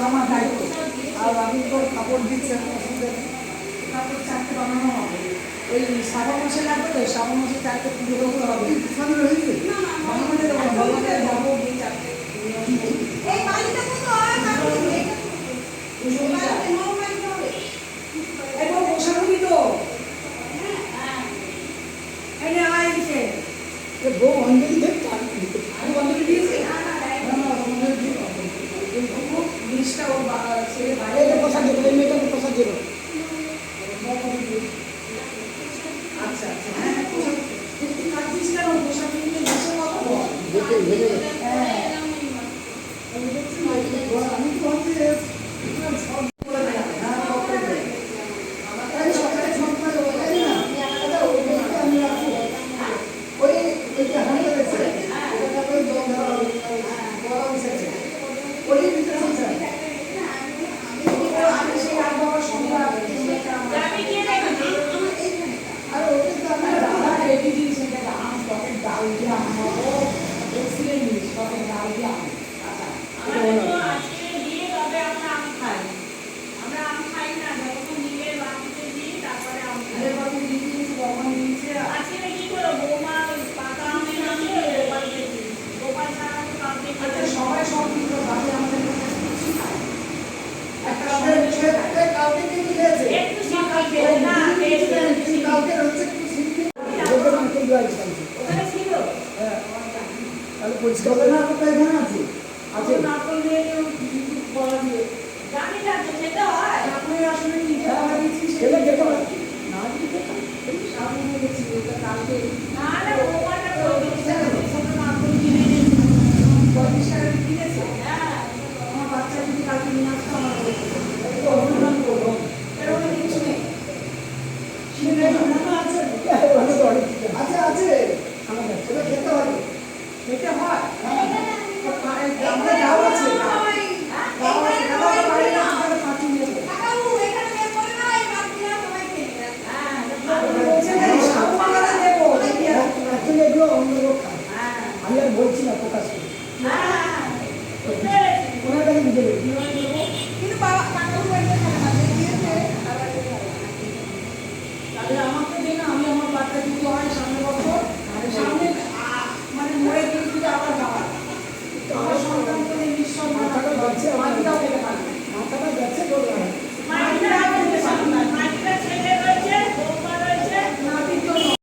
আমার দায়িত্ব। আর আমি তো কাপড় দিচ্ছি, কাপড় চারটে বানানো হবে। ওই শ্রাবণ মাসে লাগবে তো, শ্রাবণ মাসে চারটে পুজো করতে হবে। যাবো এই চারটে একবার বসে রবি তো বউ অঞ্জলি দেখতে আমি অঞ্জলি দিয়েছি জিনিসটা ওর ছেলে বাইরে প্রসাদ দেবো, এই মেয়েটাকে প্রসাদ দেবো। আচ্ছা আচ্ছা, হ্যাঁ প্রসাদ তুই খাচ্ছিস কেন? প্রসাদ নিয়ে বসে কথা বল। হ্যাঁ আমি তো ভাবছি সব করে দেয় না সকালে ছক করে দেবো, তাই না? আমি রাখবো ওই হাঁড়িটা দেখছে ওই ভিতরে আমি সেই আর বাবার সঙ্গে আর ওদের তো আমার দাদা রেডি জিনিস, এটা আম টকের ডাল দিয়ে আমাকে এক্সিলেন্ট জিনিস, টকের ডাল দিয়ে আম। সবাই সব দিত বাকি আমাদের একটা কাউকে কিন্তু দিয়েছে কাউকে হচ্ছে তাহলে পরিষ্কার হবে না? কোথায় এখানে আছে আছে না করলে বলা দিয়ে জানি না তো সেটা হয় আপনি আসলে নিজে বানিয়েছি সেটা যেতে পারে না দিতে সামনে গেছি এটা কালকে না না ওটা পরিষ্কার না করে কিনে নিয়েছি পরিষ্কার কিনেছে। হ্যাঁ আমার বাচ্চা যদি কালকে নিয়ে আসতো আমার একটু অনুমান করবো, এরকম কিছু নেই। আছে আছে আমাদের সেটা খেতে হবে, খেতে হয়। আমরা যাও আছে আমি আর বলছি না প্রকাশ করে ওনার কাছে বুঝে দেবে কিন্তু তাহলে আমাকে দিন আমি আমার বাচ্চা যদি হয় সামনে বছর